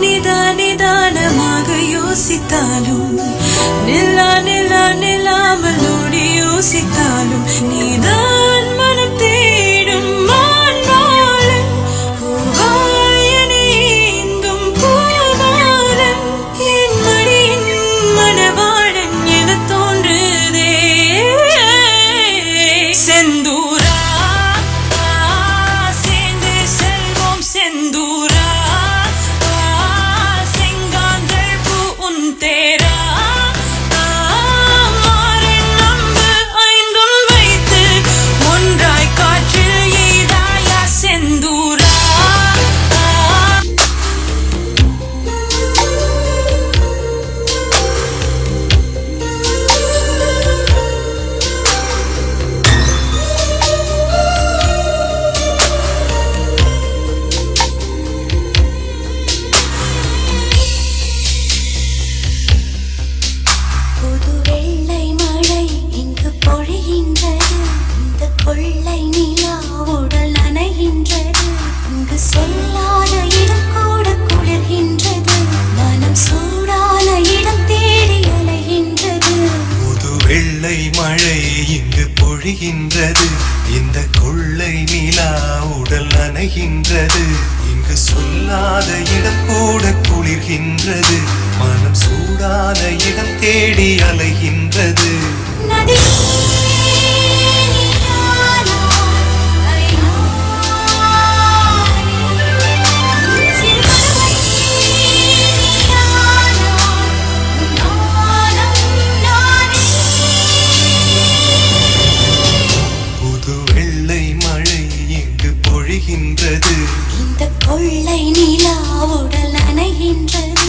நிதானமாக யோசித்தாலும் நில்லாமல் ஓடி யோசித்தாலும் நீதான் மனம் தேடும் மான்பாலம் பூவாயனேந்தும் பூவாலம் என் மடியின் மணவாளன் என தோன்றுதே செந்தூரா சேர்ந்து செல்வோம் செந்தூரா तेरा मारिन नंबु ஐந்தும் வைத்து ஒன்றாய் காற்றில் எய்தாயா செந்தூரா கொள்ளை நிலா உடல் நனைகின்றது இங்கு சொல்லாத இடம் கூட குளிர்கின்றது மனம் சூடான இடம் தேடி அலைகின்றது புது வெள்ளை மழை இங்கு பொழிகின்றது இந்த கொள்ளை நிலா உடல் நனைகின்றது இங்கு சொல்லாத இடம் கூட குளிர்கின்றது மனம் சூடான இடம் தேடி அலைகின்றது நதி பொழிகின்றது இந்த கொள்ளை நிலா உடல் நனைகின்றது